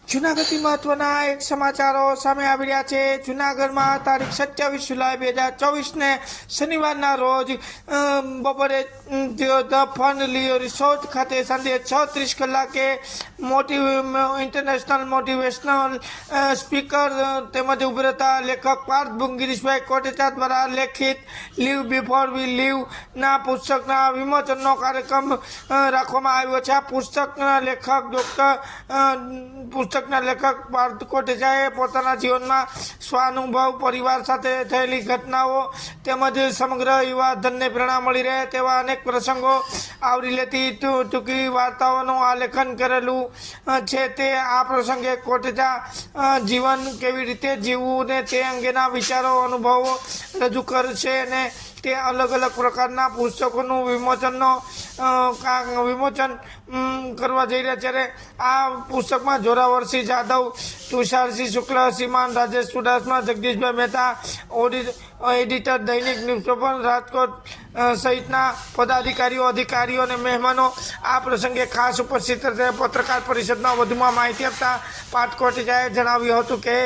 જૂનાગઢથી મહત્વના એક સમાચારો સામે આવી રહ્યા છે। જૂનાગઢમાં તારીખ 27 જુલાઈ 2024ને શનિવારના રોજ બપોરે ધ ફન રિસોર્ટ ખાતે સાંજે 6:30 કલાકે ઇન્ટરનેશનલ મોટિવેશનલ સ્પીકર તેમજ ઉભરતા લેખક પાર્થ ગિરીશભાઈ કોટેચા દ્વારા લેખિત લીવ બિફોર વી લીવના પુસ્તકના વિમોચનનો કાર્યક્રમ રાખવામાં આવ્યો છે। આ પુસ્તકના લેખક પાર્થ કોટેચાએ પોતાના જીવનમાં સ્વાનુભવ, પરિવાર સાથે થયેલી ઘટનાઓ તેમજ સમગ્ર યુવા ધનને પ્રેરણા મળી રહે તેવા અનેક પ્રસંગો આવરી લેતી ટૂંકી વાર્તાઓનું આલેખન કરેલું છે। તે આ પ્રસંગે કોટેચા જીવન કેવી રીતે જીવવું ને તે અંગેના વિચારો, અનુભવો રજૂ કરશે અને તે અલગ અલગ પ્રકારના પુસ્તકોનું વિમોચન કરવા જઈ રહ્યા છે। આ પુસ્તકમાં જોરાવરસિંહ જાદવ, તુષારસિંહ શુક્લ, શ્રીમાન રાજેશ ચુડાસમા, જગદીશભાઈ મહેતા, એડિટર દૈનિક ન્યૂઝપેપર રાજકોટ સહિતના પદાધિકારીઓ, અધિકારીઓ અને મહેમાનો આ પ્રસંગે ખાસ ઉપસ્થિત રહે। પત્રકાર પરિષદમાં વધુમાં માહિતી આપતા પાર્થ કોટેચાએ જણાવ્યું હતું કે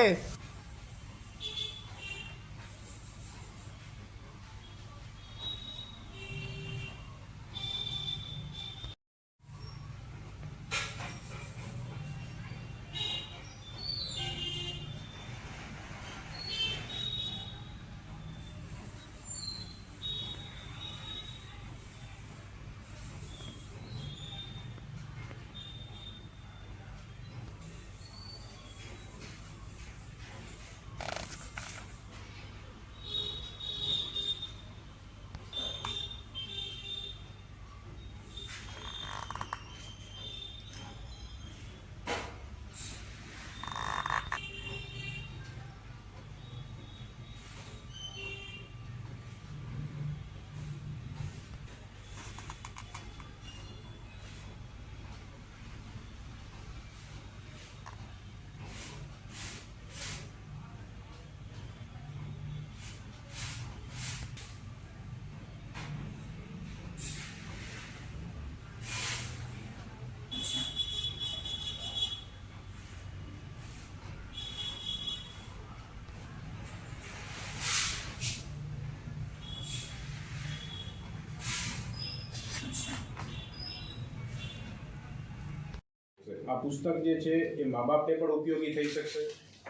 આ પુસ્તક જે છે એ મા બાપને પણ ઉપયોગી થઈ શકશે।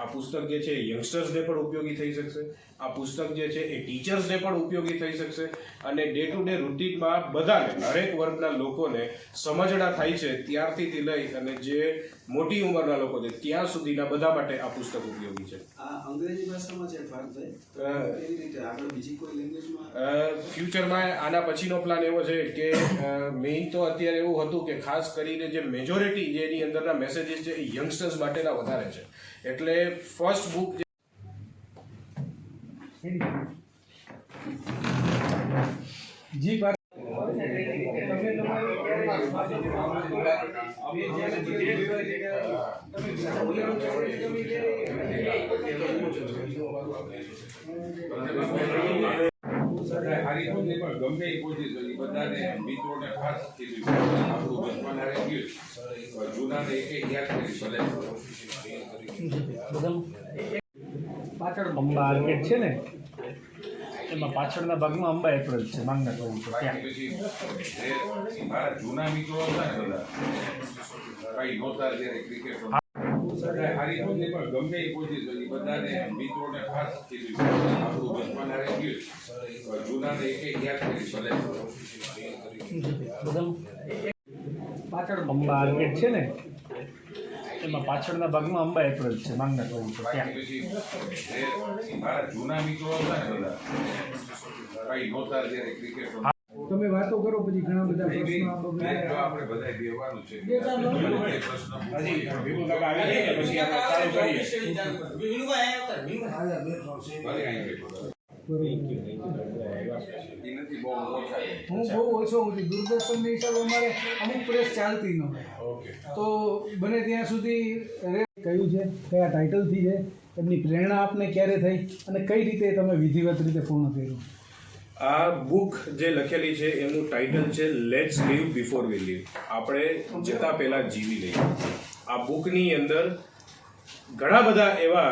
આ પુસ્તક જે છે યંગસ્ટર્સને પણ ઉપયોગી થઈ શકશે। આ પુસ્તક જે છે એ ટીચર્સને પણ ઉપયોગી થઈ શકશે અને ડે ટુ ડે રૂટીનમાં બધાને, હરેક વર્ગના લોકોને સમજણા થાય છે ત્યારથી લઈ અને જે મોટી ઉંમરના લોકો છે ત્યાં સુધીના બધા માટે આ પુસ્તક ઉપયોગી છે। આ અંગ્રેજી ભાષામાં છે ભારતભાઈ, કેવી રીતે આગળ બીજી કોઈ લેંગ્વેજમાં? ફ્યુચરમાં આના પછીનો પ્લાન એવો છે કે મેઇન તો અત્યારે એવું હતું કે ખાસ કરીને જે મેજોરિટી જેની અંદરના મેસેજીસ છે એ યંગસ્ટર્સ માટેના વધારે છે, એટલે ફર્સ્ટ બુક જી ગમે કોઈ બધાને મિત્રોને ખાસ આપણું બચપન આવી ગયું જૂનાને એક યાદ કરી પાછળ અંબા આર્કેડ છે ને એમાં પાછળના ભાગમાં અંબા એપ્રિલ છે માંગના કહું છું ત્યાં પછી મારા જૂના મિત્રો હતા ને બધા કઈ નહોતા ત્યારે ક્રિકેટ હારી પણ ગમે કોઈ બધાને મિત્રોને ખાસ આપણું બચપન આવી ગયું જૂનાને એક યાદ કરી પાછળ અંબા આર્કેડ છે ને એમાં પાછળના ભાગમાં અંબા એપ્રિલ છે માંગના કહું છું ત્યાં પછી મારા જૂના મિત્રો હતા ને બધા કઈ નહોતા ત્યારે ક્રિકેટ તમે વાતો કરો પછી ઘણા બધા પ્રશ્નો આપણે બધા બેવાનું છે હું બહુ ઓછો હું દૂરદર્શનની હિસાબે અમારે અમુક પ્રેસ ચાલતી ન હોય તો બને ત્યાં સુધી કયું છે, કયા ટાઇટલથી છે, એમની પ્રેરણા આપને ક્યારે થઈ અને કઈ રીતે તમે વિધિવત રીતે પૂર્ણ કર્યું? આ બુક જે લખેલી છે એનું ટાઇટલ છે let's leave before we leave, આપણે જતા પહેલા જીવી લઈએ। આ બુકની અંદર ઘણા બધા એવા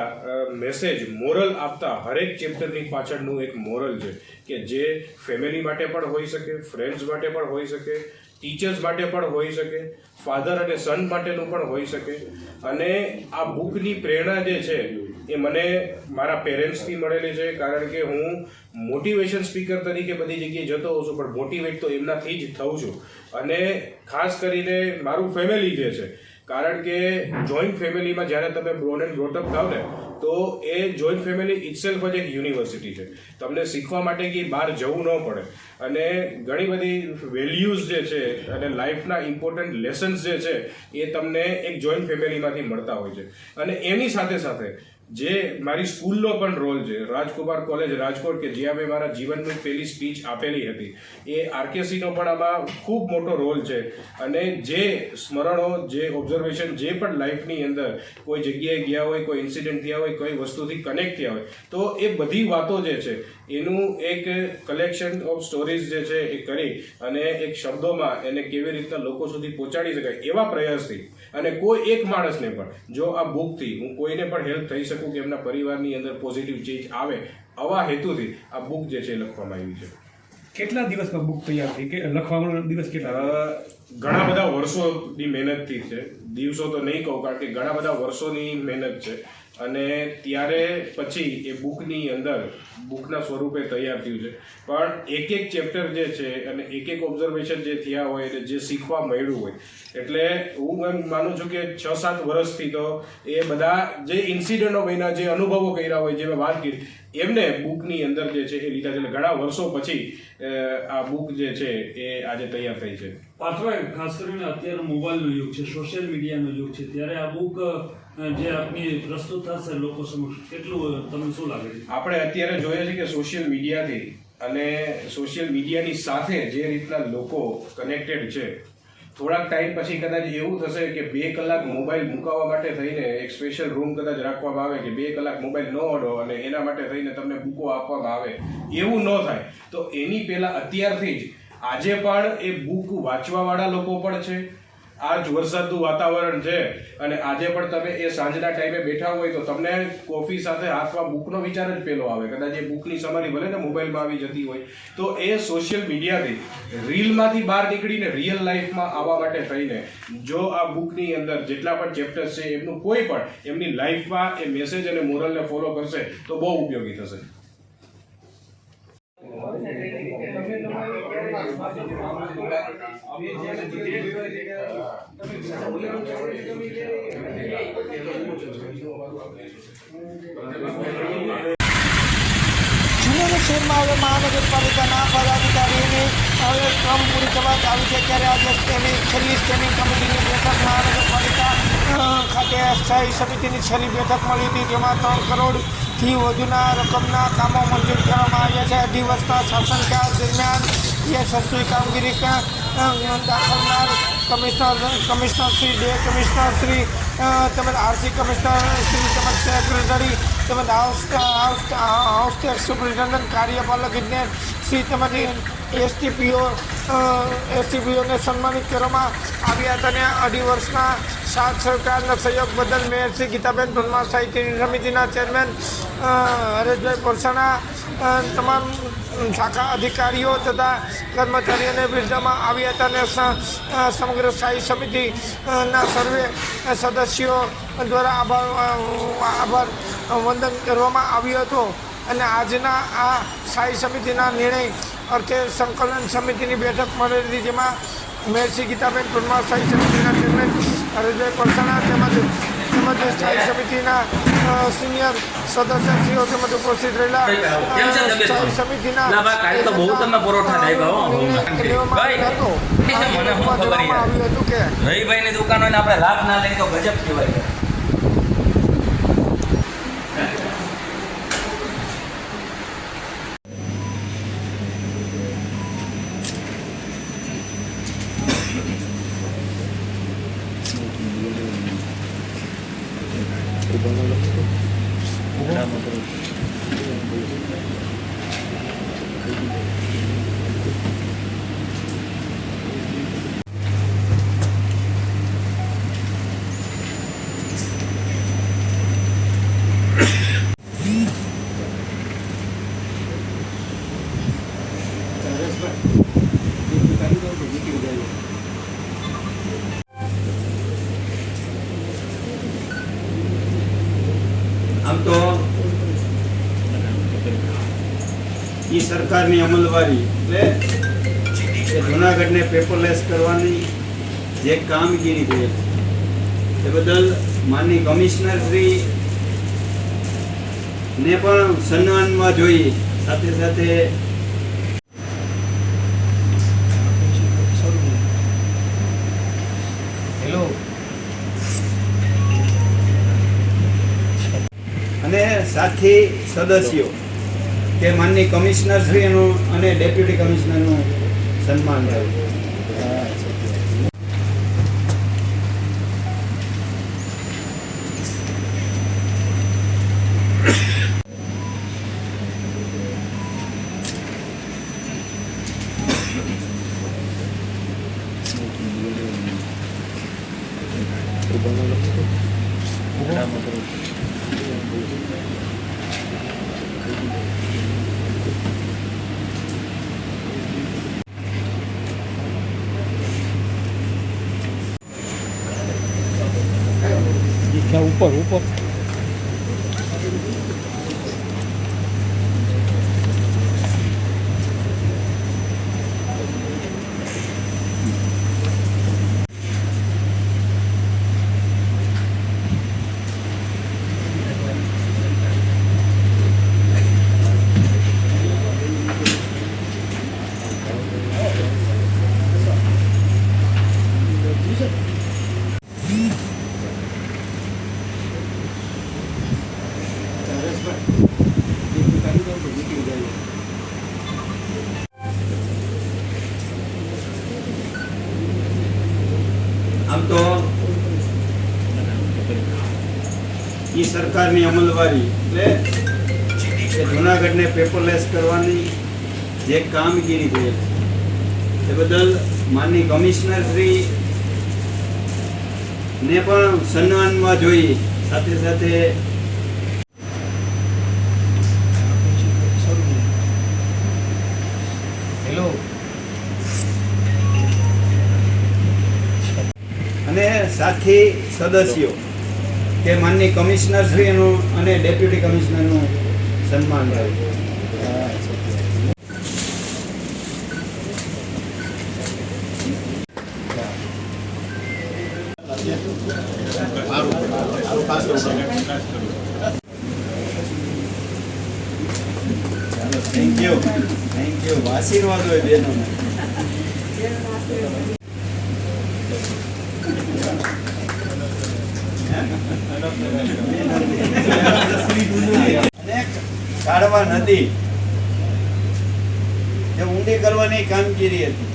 મેસેજ મોરલ આપતા હરેક ચેપ્ટરની પાછળનું એક મોરલ છે કે જે ફેમિલી માટે પણ હોઈ શકે, ફ્રેન્ડ્સ માટે પણ હોઈ શકે, ટીચર્સ માટે પણ હોઈ શકે, ફાધર અને સન માટેનું પણ હોઈ શકે. અને આ બુકની પ્રેરણા જે છે એ મને મારા પેરેન્ટ્સથી મળેલી છે, કારણ કે હું મોટિવેશન સ્પીકર તરીકે બધી જગ્યાએ જતો હોઉં છું, પણ મોટિવેટ તો એમનાથી જ થઉં છું. અને ખાસ કરીને મારું ફેમિલી જે છે, કારણ કે જોઈન્ટ ફેમિલીમાં જ્યારે તમે બ્રોન એન્ડ બ્રોટઅપ થાવ ને તો એ જોઈન્ટ ફેમિલી ઇટસેલ્ફ જ એક યુનિવર્સિટી છે. તમને શીખવા માટે કે બહાર જવું ન પડે, અને ઘણી બધી વેલ્યુઝ જે છે અને લાઈફના ઇમ્પોર્ટન્ટ લેસન્સ જે છે એ તમને એક જોઈન્ટ ફેમિલીમાંથી મળતા હોય છે. અને એની સાથે સાથે જે મારી સ્કૂલનો પણ રોલ છે, રાજકુમાર કોલેજ રાજકોટ, કે જ્યાં મેં મારા જીવનની પહેલી સ્પીચ આપેલી હતી, એ આરકેસીનો પણ આમાં ખૂબ મોટો રોલ છે. અને જે સ્મરણો, જે ઓબ્ઝર્વેશન, જે પણ લાઈફની અંદર કોઈ જગ્યાએ ગયા હોય, કોઈ ઇન્સિડન્ટ થયા હોય, કોઈ વસ્તુથી કનેક્ટ થયા હોય, તો એ બધી વાતો જે છે એનું એક કલેક્શન ઓફ સ્ટોરીઝ જે છે એ કરી અને એક શબ્દોમાં એને કેવી રીતના લોકો સુધી પહોંચાડી શકાય એવા પ્રયાસથી, અને કોઈ એક માણસને પણ જો આ બુકથી હું કોઈને પણ હેલ્પ થઈ શકું કે એમના પરિવારની અંદર પોઝિટિવ ચેન્જ આવે, આવા હેતુથી આ બુક જે છે લખવામાં આવી છે. કેટલા દિવસમાં બુક તૈયાર થઈ કે લખવાનો દિવસ કેટલા? ઘણા બધા વર્ષોની મહેનતથી છે. દિવસો તો નહીં કહું, કારણ કે ઘણા બધા વર્ષોની મહેનત છે. અને ત્યારે પછી એ બુકની અંદર બુકના સ્વરૂપે તૈયાર થયું છે. પણ એક એક ચેપ્ટર જે છે અને એક એક ઓબ્ઝર્વેશન જે થયા હોય અને જે શીખવા મળ્યું હોય, એટલે હું એમ માનું છું કે 6-7 વર્ષથી તો એ બધા જે ઇન્સિડન્ટો બન્યા, જે અનુભવો કર્યા હોય, જે મેં વાત કરી, એમને બુકની અંદર જે છે એ લીધા છે. એટલે ઘણા વર્ષો પછી આ બુક જે છે એ આજે તૈયાર થઈ છે. પાર્થભાઈ, ખાસ કરીને અત્યારે મોબાઈલનો યુગ છે, સોશિયલ મીડિયાનો યુગ છે, ત્યારે આ બુક જે આપની પ્રસ્તુત થશે લોકો સમક્ષ, કેટલું તમને શું લાગે છે? આપણે અત્યારે જોઈએ છે કે સોશિયલ મીડિયાથી અને સોશિયલ મીડિયાની સાથે જે રીતના લોકો કનેક્ટેડ છે, થોડાક ટાઈમ પછી કદાચ એવું થશે કે 2 કલાક મોબાઈલ મુકાવવા માટે થઈને એક સ્પેશિયલ રૂમ કદાચ રાખવામાં આવે કે 2 કલાક મોબાઈલ ન અડો અને એના માટે થઈને તમને બુકો આપવામાં આવે. એવું ન થાય તો એની પહેલા અત્યારથી જ આજે પણ એ બુક વાંચવાવાળા લોકો પણ છે. આ જ વરસાદનું વાતાવરણ છે અને આજે પણ તમે એ સાંજના ટાઈમે બેઠા હોય તો તમને કોફી સાથે હાથમાં બુકનો વિચાર જ પેલો આવે. કદાચ એ બુકની સમરી ભલે ને મોબાઈલમાં આવી જતી હોય, તો એ સોશિયલ મીડિયાથી, રીલમાંથી બહાર નીકળીને રિયલ લાઈફમાં આવવા માટે થઈને જો આ બુકની અંદર જેટલા પણ ચેપ્ટર્સ છે એમનું કોઈ પણ એમની લાઈફમાં એ મેસેજ અને મોરલને ફોલો કરશે તો બહુ ઉપયોગી થશે. જૂનાગઢ શહેરમાં હવે મહાનગરપાલિકાના પદાધિકારીઓની હવે ક્રમ પૂરી થવા આવી છે, ત્યારે આજે છેલ્લી સ્ટેન્ડિંગ કમિટીની બેઠક મહાનગરપાલિકા ખાતે સ્થાયી સમિતિની છેલ્લી બેઠક મળી હતી, જેમાં 3 કરોડથી વધુના રકમના કામો મંજૂર કરવામાં આવ્યા છે. 2 વર્ષના શાસનકાળ દરમિયાન યશસ્વી કામગીરી દાખવનાર કમિશનર શ્રી, 2 કમિશનર શ્રી તેમજ આરસી કમિશનર શ્રી તેમજ સેક્રેટરી તેમજ હાઉસ ટેક્સ સુપ્રિન્ટેન્ડન્ટ, કાર્યપાલક ઇજનેર શ્રી તેમજ એસટીપીઓને સન્માનિત કરવામાં આવ્યા હતા. અને 2.5 વર્ષના સાથ સરકારના સહયોગ બદલ મેયર શ્રી ગીતાબેન પરમાર સાહિત્ય સમિતિના ચેરમેન હરેશભાઈ પરસાણા, તમામ શાખા અધિકારીઓ તથા કર્મચારીઓને બિરદાવવામાં આવ્યા હતા. અને સમગ્ર સ્થાયી સમિતિના સર્વે સદસ્યો દ્વારા આભાર વંદન કરવામાં આવ્યો હતો. અને આજના આ સ્થાયી સમિતિના નિર્ણય અર્થે સંકલન સમિતિની બેઠક મળેલી હતી, જેમાં મેયર શ્રી ગીતાબેન પરમાર સ્થાયી સમિતિના ચેરમેન હરેશભાઈ પરસાણા તેમજ સ્થાયી સમિતિના સિનિયર સદસ્યશ્રીઓ તેમજ ઉપસ્થિત રહેલા સ્થાયી સમિતિના આવ્યું હતું કે રવિભાઈની દુકાન હોય ને આપણે લાભ ના લઈએ તો ગજબ કહેવાય. તો ઈ સરકારની અમલવારી એટલે કે જૂનાગઢને પેપરલેસ કરવાની જે કામગીરી થઈ એ બદલ માનની કમિશનર શ્રી ને પણ સન્માનમાં જોઈએ. સાથે સાથે અને સાથી સદસ્યો કે માનની કમિશનર શ્રીનું અને ડેપ્યુટી કમિશનરનું સન્માન થયું. આમ તો ઈ સરકારની અમલવારી એટલે કે જૂનાગઢને પેપરલેસ કરવાની જે કામગીરી થઈ એ બદલ માનની કમિશનર શ્રી ને પણ સન્માનમાં જોઈએ. સાથે સાથે અને સાથી સદસ્યો કે માનની કમિશનર શ્રીનું અને ડેપ્યુટી કમિશનરનું સન્માન થયું. Thank you. આશીર્વાદ હોય બહેનોને. કાઢવા નદી જે ઊંડી કરવાની કામગીરી હતી.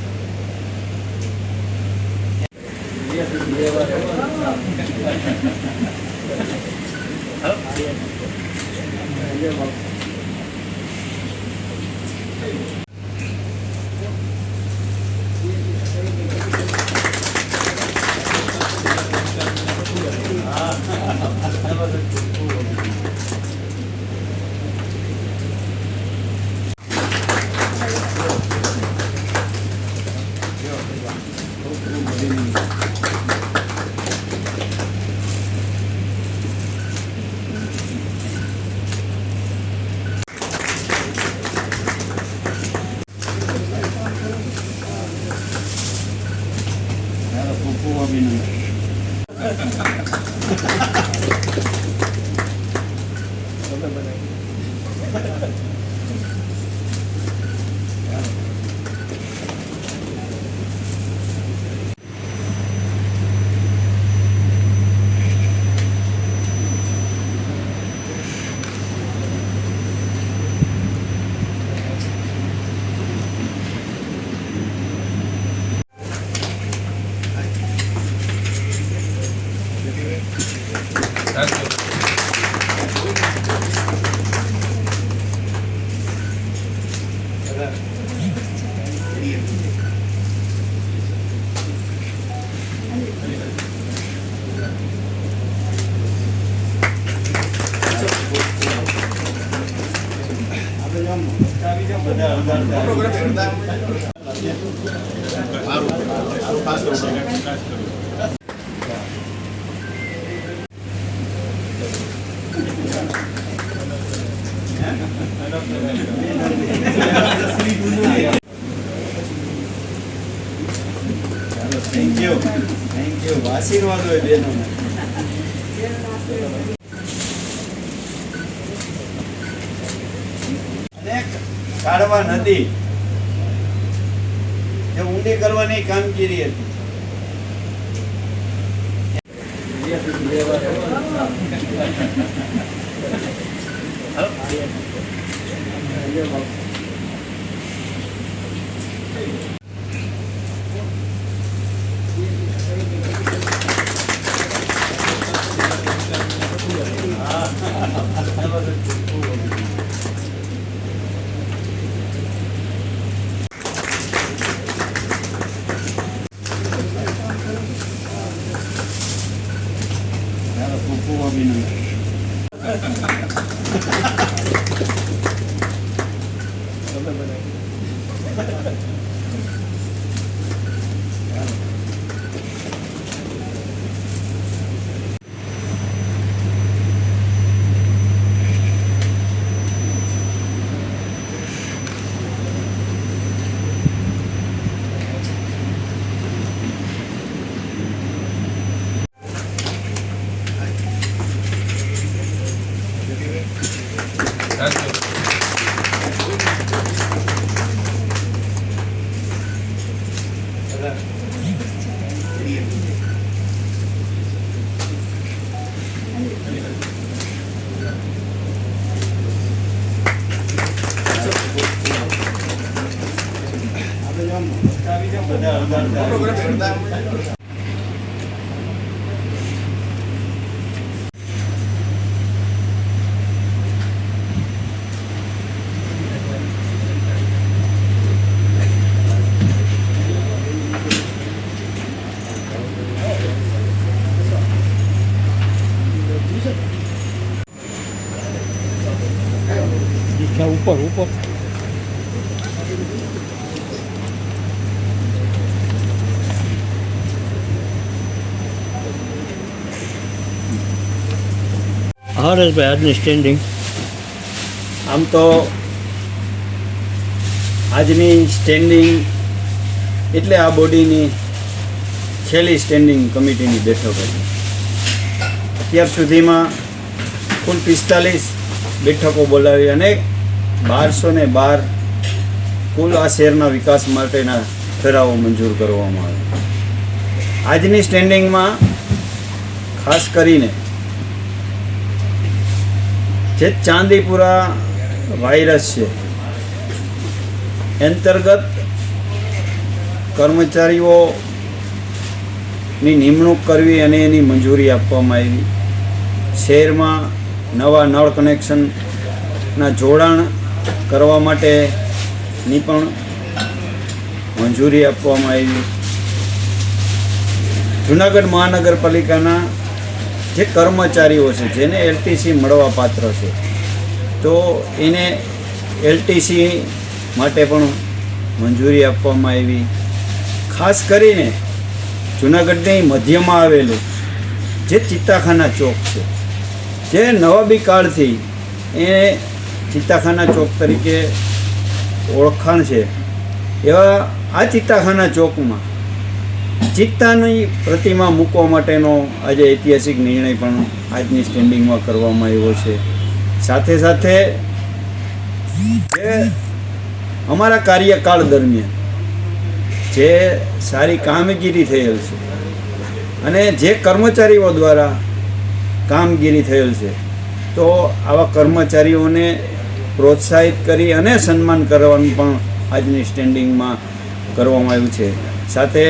બધા થેન્ક યુ આશીર્વાદ હોય બેનોને. અને કાળવા નદી જે ઊંડી કરવાની કામગીરી હતી. ખૂબ ખૂબ અભિનંદન. ઉપર હરેશભાઈ આજની સ્ટેન્ડિંગ આમ તો આજની સ્ટેન્ડિંગ એટલે આ બોડીની છેલ્લી સ્ટેન્ડિંગ કમિટીની બેઠક હતી. અત્યાર સુધીમાં કુલ 45 બેઠકો બોલાવી અને 1212 કુલ આ શહેરના વિકાસ માટેના ઠરાવો મંજૂર કરવામાં આવ્યા. આજની સ્ટેન્ડિંગમાં ખાસ કરીને જે ચાંદીપુરા વાયરસ છે અંતર્ગત કર્મચારીઓની નિમણૂક કરવી અને એની મંજૂરી આપવામાં આવી. શહેરમાં નવા નળ કનેક્શનના જોડાણ કરવા માટેની પણ મંજૂરી આપવામાં આવી. જૂનાગઢ મહાનગરપાલિકાના જે કર્મચારીઓ છે જેને એલટીસી મળવા પાત્ર છે તો એને એલટીસી માટે પણ મંજૂરી આપવામાં આવી. ખાસ કરીને જૂનાગઢની મધ્યમાં આવેલું જે ચિત્તાખાના ચોક છે જે નવાબી કાળથી એ ચિત્તાખાના ચોક તરીકે ઓળખાણ છે એવા આ ચિત્તાખાના ચોકમાં ચિત્તાની પ્રતિમા મૂકવા માટેનો આજે ઐતિહાસિક નિર્ણય પણ આજની સ્ટેન્ડિંગમાં કરવામાં આવ્યો છે. સાથે સાથે જે અમારા કાર્યકાળ દરમિયાન જે સારી કામગીરી થયેલ છે અને જે કર્મચારીઓ દ્વારા કામગીરી થયેલ છે તો આવા કર્મચારીઓને પ્રોત્સાહિત કરી અને સન્માન કરવાનું પણ આજની સ્ટેન્ડિંગમાં કરવામાં આવ્યું છે. સાથે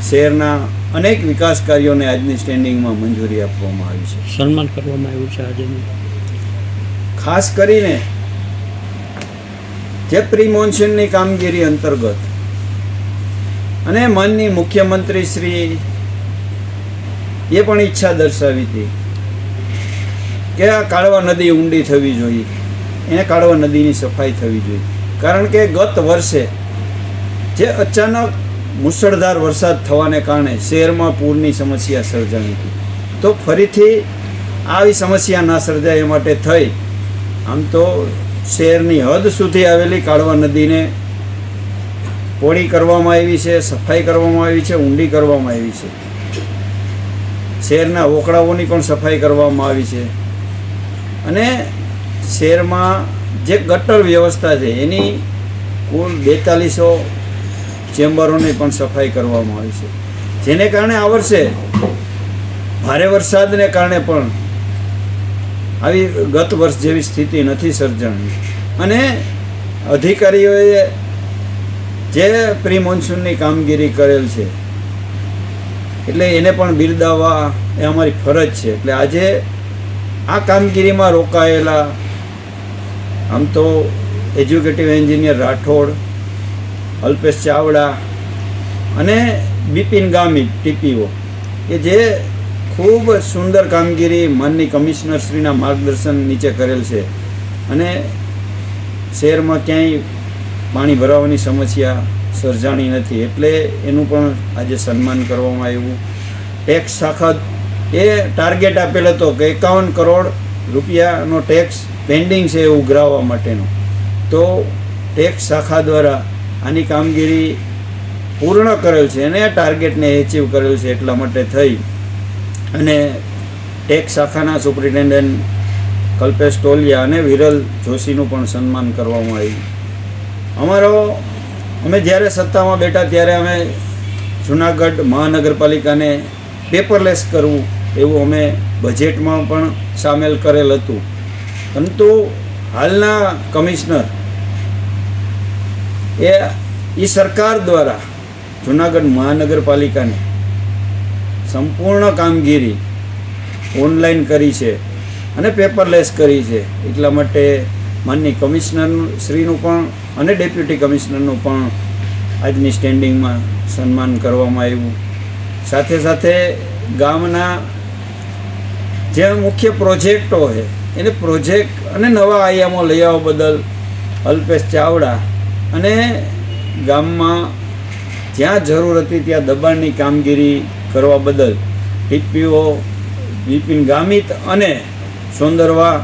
શહેરના અનેક વિકાસ કાર્યોને આજની સ્ટેન્ડિંગમાં મંજૂરી આપવામાં આવી છે. સન્માન કરવામાં આવ્યું છે આજે. ખાસ કરીને જે પ્રી મોન્સૂનની કામગીરી અંતર્ગત અને માનનીય મુખ્યમંત્રી શ્રી એ પણ ઈચ્છા દર્શાવી હતી કે આ કાળવા નદી ઊંડી થવી જોઈએ, એને કાળવા નદીની સફાઈ થવી જોઈએ. કારણ કે ગત વર્ષે જે અચાનક મુશળધાર વરસાદ થવાને કારણે શહેરમાં પૂરની સમસ્યા સર્જાઈ હતી, તો ફરીથી આવી સમસ્યા ના સર્જાય એ માટે થઈ આમ તો શહેરની હદ સુધી આવેલી કાળવા નદીને પોળી કરવામાં આવી છે, સફાઈ કરવામાં આવી છે, ઊંડી કરવામાં આવી છે. શહેરના ઓકળાઓની પણ સફાઈ કરવામાં આવી છે અને શહેરમાં જે ગટર વ્યવસ્થા છે એની કુલ 4200 ચેમ્બરોની પણ સફાઈ કરવામાં આવી છે, જેને કારણે આ વર્ષે ભારે વરસાદને કારણે પણ આવી ગત વર્ષ જેવી સ્થિતિ નથી સર્જાણી. અને અધિકારીઓએ જે પ્રી મોન્સૂનની કામગીરી કરેલ છે એટલે એને પણ બિરદાવવા એ અમારી ફરજ છે. એટલે આજે આ કામગીરીમાં રોકાયેલા આમ તો એજ્યુકેટિવ એન્જિનિયર રાઠોડ, અલ્પેશ ચાવડા અને બિપિન ગામિત ટીપીઓ કે જે ખૂબ સુંદર કામગીરી માનની કમિશનરશ્રીના માર્ગદર્શન નીચે કરેલ છે અને શહેરમાં ક્યાંય પાણી ભરાવાની સમસ્યા સર્જાણી નથી, એટલે એનું પણ આજે સન્માન કરવામાં આવ્યું. ટેક્સ શાખા એ ટાર્ગેટ આપેલ હતો કે 51 કરોડ રૂપિયાનો ટેક્સ પેન્ડિંગ છે એ ઉઘરાવવા માટેનો, તો ટેક્સ શાખા દ્વારા આની કામગીરી પૂર્ણ કરેલ છે અને ટાર્ગેટને એચીવ કરેલ છે. એટલા માટે થઈ અને ટેક્સ શાખાના સુપ્રિન્ટેન્ડન્ટ કલ્પેશ ટોલિયા અને વિરલ જોશીનું પણ સન્માન કરવામાં આવ્યું. અમે જ્યારે સત્તામાં બેઠા ત્યારે અમે જુનાગઢ મહાનગરપાલિકાને પેપરલેસ કરવું એવું અમે બજેટમાં પણ સામેલ કરેલ હતું, પરંતુ હાલના કમિશનર એ સરકાર દ્વારા જુનાગઢ મહાનગરપાલિકાને સંપૂર્ણ કામગીરી ઓનલાઈન કરી છે અને પેપરલેસ કરી છે. એટલા માટે માનની કમિશનર શ્રીનું પણ અને ડેપ્યુટી કમિશનરનું પણ આજની સ્ટેન્ડિંગમાં સન્માન કરવામાં આવ્યું. સાથે સાથે ગામના જે મુખ્ય પ્રોજેક્ટો છે એને પ્રોજેક્ટ અને નવા આયામો લઈ આવવા બદલ અલ્પેશ ચાવડા અને ગામમાં જ્યાં જરૂર હતી ત્યાં દબાણની કામગીરી કરવા બદલ ટીપીઓ બિપિન ગામિત અને સોંદરવા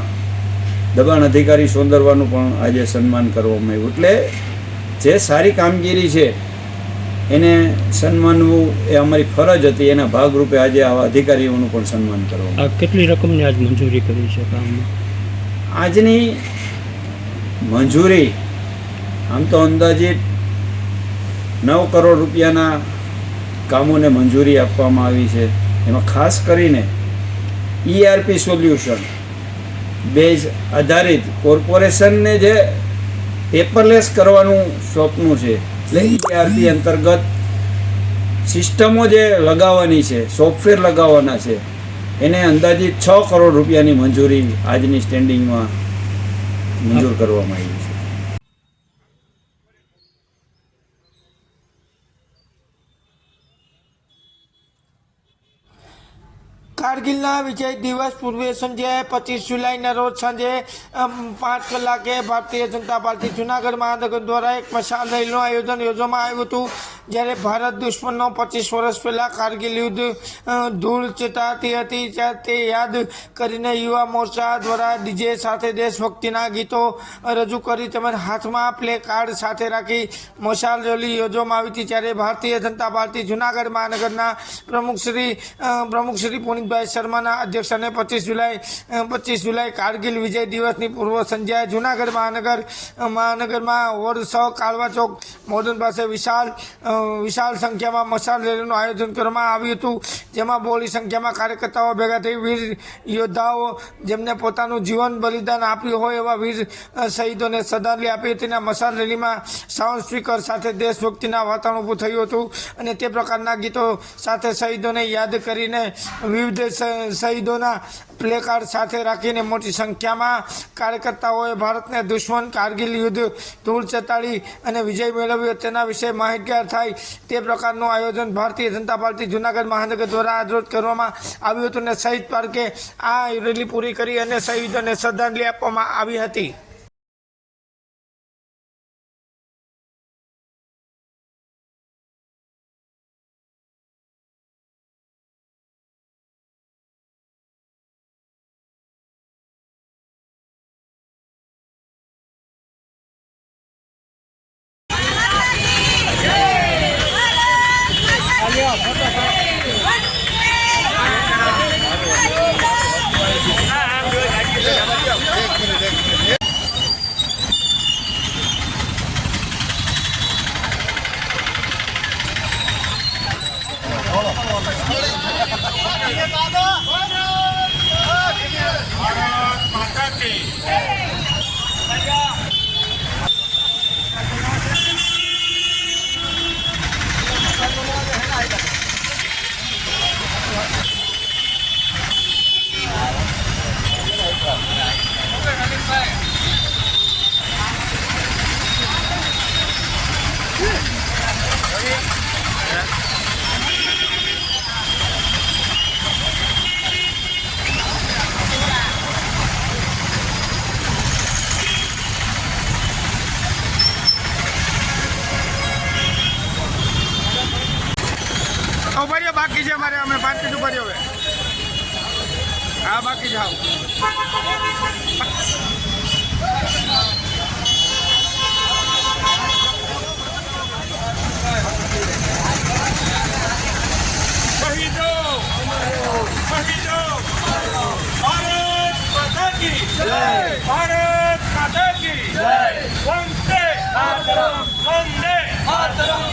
દબાણ અધિકારી સોંદરવાનું પણ આજે સન્માન કરવામાં આવ્યું. એટલે જે સારી કામગીરી છે એને સન્માનવું એ અમારી ફરજ હતી, એના ભાગરૂપે આજે આવા અધિકારીઓનું પણ સન્માન કરવામાં. કેટલી રકમની આજ મંજૂરી કરી છે કામમાં? આજની મંજૂરી આમ તો અંદાજિત 9 કરોડ રૂપિયાના કામોને મંજૂરી આપવામાં આવી છે. એમાં ખાસ કરીને ERP સોલ્યુશન બેઝ આધારિત કોર્પોરેશનને જે પેપરલેસ કરવાનું સ્વપ્ન છે, એટલે ERP અંતર્ગત સિસ્ટમો જે લગાવવાની છે, સોફ્ટવેર લગાવવાના છે, એને અંદાજિત 6 કરોડ રૂપિયાની મંજૂરી આજની સ્ટેન્ડિંગમાં મંજૂર કરવામાં આવી છે. કારગિલના વિજય દિવસ પૂર્વે સંધ્યાએ 25 જુલાઈના રોજ સાંજે 5 કલાકે ભારતીય જનતા પાર્ટી જૂનાગઢ મહાનગર દ્વારા એક મશાલ રેલીનું આયોજન યોજવામાં આવ્યું હતું. જ્યારે ભારત દુશ્મનનો 25 વર્ષ પહેલાં કારગિલ યુદ્ધ ધૂળ ચટાતી હતી, તે યાદ કરીને યુવા મોરચા દ્વારા ડીજે સાથે દેશભક્તિના ગીતો રજૂ કરી તેમજ હાથમાં પ્લે કાર્ડ સાથે રાખી મશાલ રેલી યોજવામાં આવી હતી. ત્યારે ભારતીય જનતા પાર્ટી જૂનાગઢ મહાનગરના પ્રમુખ શ્રી પુનિતભાઈ શર્માના અધ્યક્ષસ્થાને 25 જુલાઈ કારગિલ વિજય દિવસની પૂર્વ સંધ્યાએ જૂનાગઢ મહાનગરમાં વોર્ડ 6 કાળવા ચોક મોર્ડન પાસે વિશાળ સંખ્યામાં મશાલ રેલીનું આયોજન કરવામાં આવ્યું હતું. જેમાં બહોળી સંખ્યામાં કાર્યકર્તાઓ ભેગા થઈ વીર યોદ્ધાઓ જેમને પોતાનું જીવન બલિદાન આપ્યું હોય એવા વીર શહીદોને શ્રદ્ધાંજલિ આપી હતી. મશાલ રેલીમાં સાઉન્ડ સ્પીકર સાથે દેશભક્તિના વાતાવરણ ઊભું થયું હતું અને તે પ્રકારના ગીતો સાથે શહીદોને યાદ કરીને વિવિધ શહીદોના પ્લેકાર્ડ સાથે રાખીને મોટી સંખ્યામાં કાર્યકર્તાઓએ ભારતને દુશ્મન કારગિલ યુદ્ધ ધૂળ ચતાડી અને વિજય મેળવ્યો તેના વિશે માહિતગાર થાય તે પ્રકારનું આયોજન ભારતીય જનતા પાર્ટી જૂનાગઢ મહાનગર દ્વારા આજરોજ કરવામાં આવ્યું હતું અને શહીદ પાર્કે આ રેલી પૂરી કરી અને શહીદોને શ્રદ્ધાંજલિ આપવામાં આવી હતી. બાકી જાઓ. શહીદો શહીદો ભારત માતા કી જય ભારત માતા કી જય વંદે માતરમ વંદે માતરમ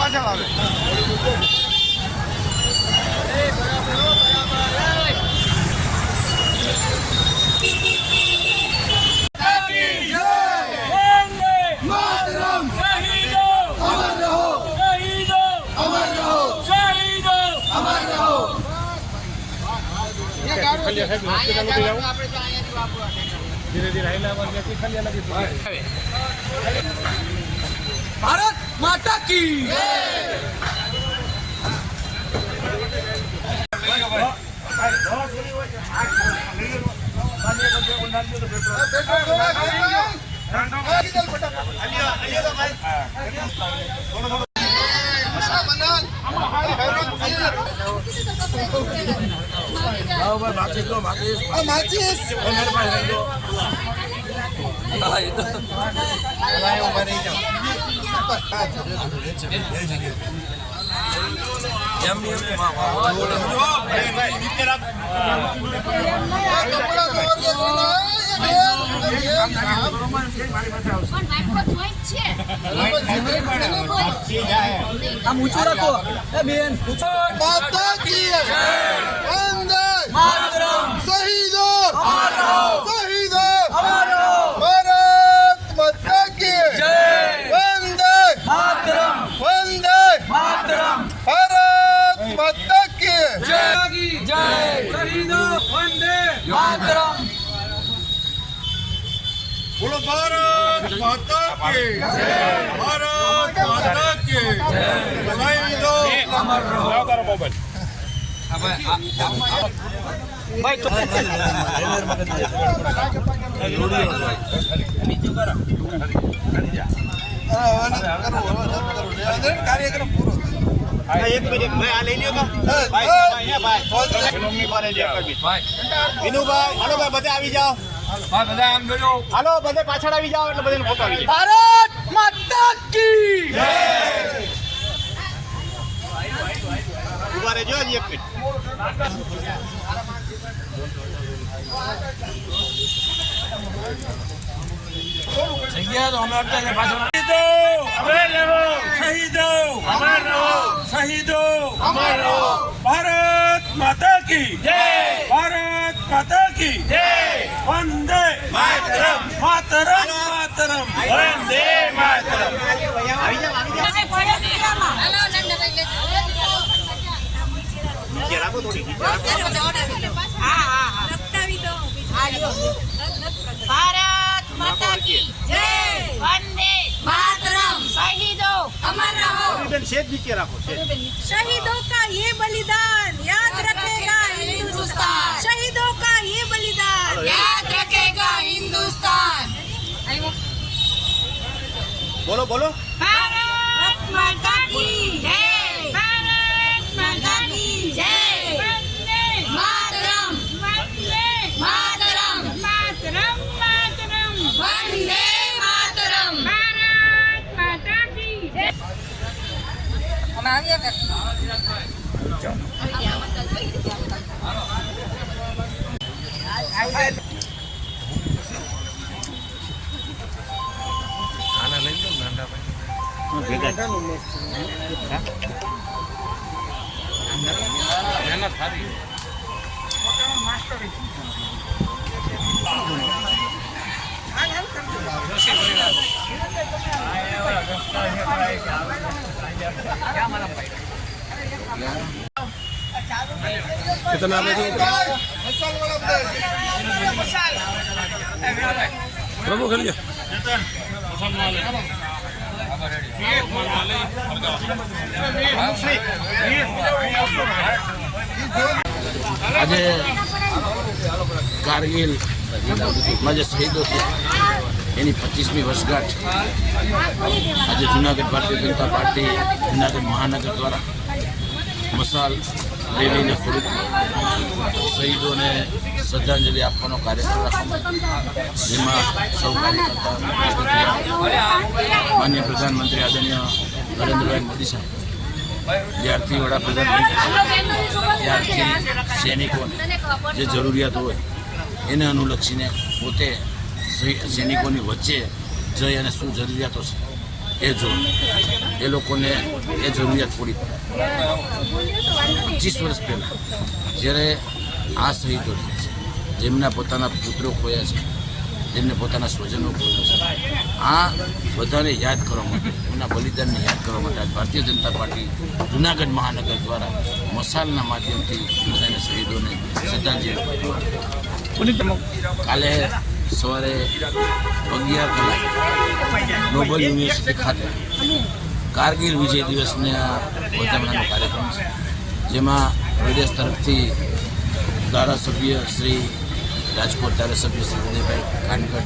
પાછળ આવે. ભારત માતા કી ભારત માતા કી જય, ભારત માતા કી જય, વંદે માતરમ, માતરમ માતરમ, વંદે માતરમ. ભારત માતા કી જય, વંદે मातरम, शहीदों अमर रहो, शहीदों का ये बलिदान याद रखेगा हिंदुस्तान, शहीदों का ये बलिदान याद रखेगा हिंदुस्तान. बोलो बोलो. भारत माता की जय, भारत माता की जय, वंदे मातरम, वंदे मातरम, मातरम मातरम, वंदे मातरम. પ્રભુ કરી આજે કારગિલમાં જે શહીદો થયા એની 25મી વર્ષગાંઠ આજે જૂનાગઢ ભારતીય જનતા પાર્ટી જૂનાગઢ મહાનગર દ્વારા મસાલ રેલીના સ્વરૂપમાં શહીદોને શ્રદ્ધાંજલિ આપવાનો કાર્યક્રમ રાખવામાં જેમાં સૌ કાર્યકર્તા માનનીય પ્રધાનમંત્રી આદરણીય નરેન્દ્રભાઈ મોદી સાહેબ જ્યારથી વડાપ્રધાન ત્યારથી સૈનિકોને જે જરૂરિયાત હોય એને અનુલક્ષીને પોતે સૈનિકોની વચ્ચે જઈ અને શું જરૂરિયાતો છે એ જોઈ એ લોકોને એ જરૂરિયાત પૂરી પડે. 25 વર્ષ પહેલાં જ્યારે આ શહીદો થયા છે, જેમના પોતાના પુત્રો ખોયા છે, જેમને પોતાના સ્વજનો ખોયા છે, આ બધાને યાદ કરવા માટે, એમના બલિદાનને યાદ કરવા માટે આજ ભારતીય જનતા પાર્ટી જૂનાગઢ મહાનગર દ્વારા મસાલના માધ્યમથી બધાને શહીદોને શ્રદ્ધાંજલિ. કાલે સવારે 11 કલાકે નોબલ યુનિવર્સિટી ખાતે કારગિલ વિજય દિવસના વધામણાનો કાર્યક્રમ છે, જેમાં પ્રદેશ તરફથી ધારાસભ્ય શ્રી રાજકોટ ધારાસભ્ય શ્રી ઉદયભાઈ કાનગઢ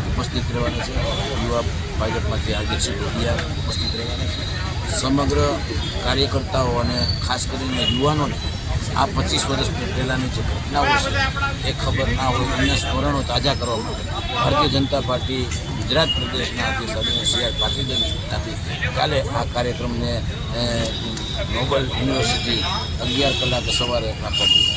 ઉપસ્થિત રહેવાના છે, યુવા ભાજપમાંથી હાર્દિકસિંહ ડોડિયા ઉપસ્થિત રહેવાના છે. સમગ્ર કાર્યકર્તાઓ અને ખાસ કરીને યુવાનોને આ 25 વર્ષ પહેલાંની જે ઘટનાઓ છે એ ખબર ના હોય એમના સ્મરણો તાજા કરવા માટે ભારતીય જનતા પાર્ટી ગુજરાત પ્રદેશના અધ્યક્ષ આદરણીય સી.આર. પાટીલની કાલે આ કાર્યક્રમને નોબલ યુનિવર્સિટી 11 કલાકે સવારે રાખવામાં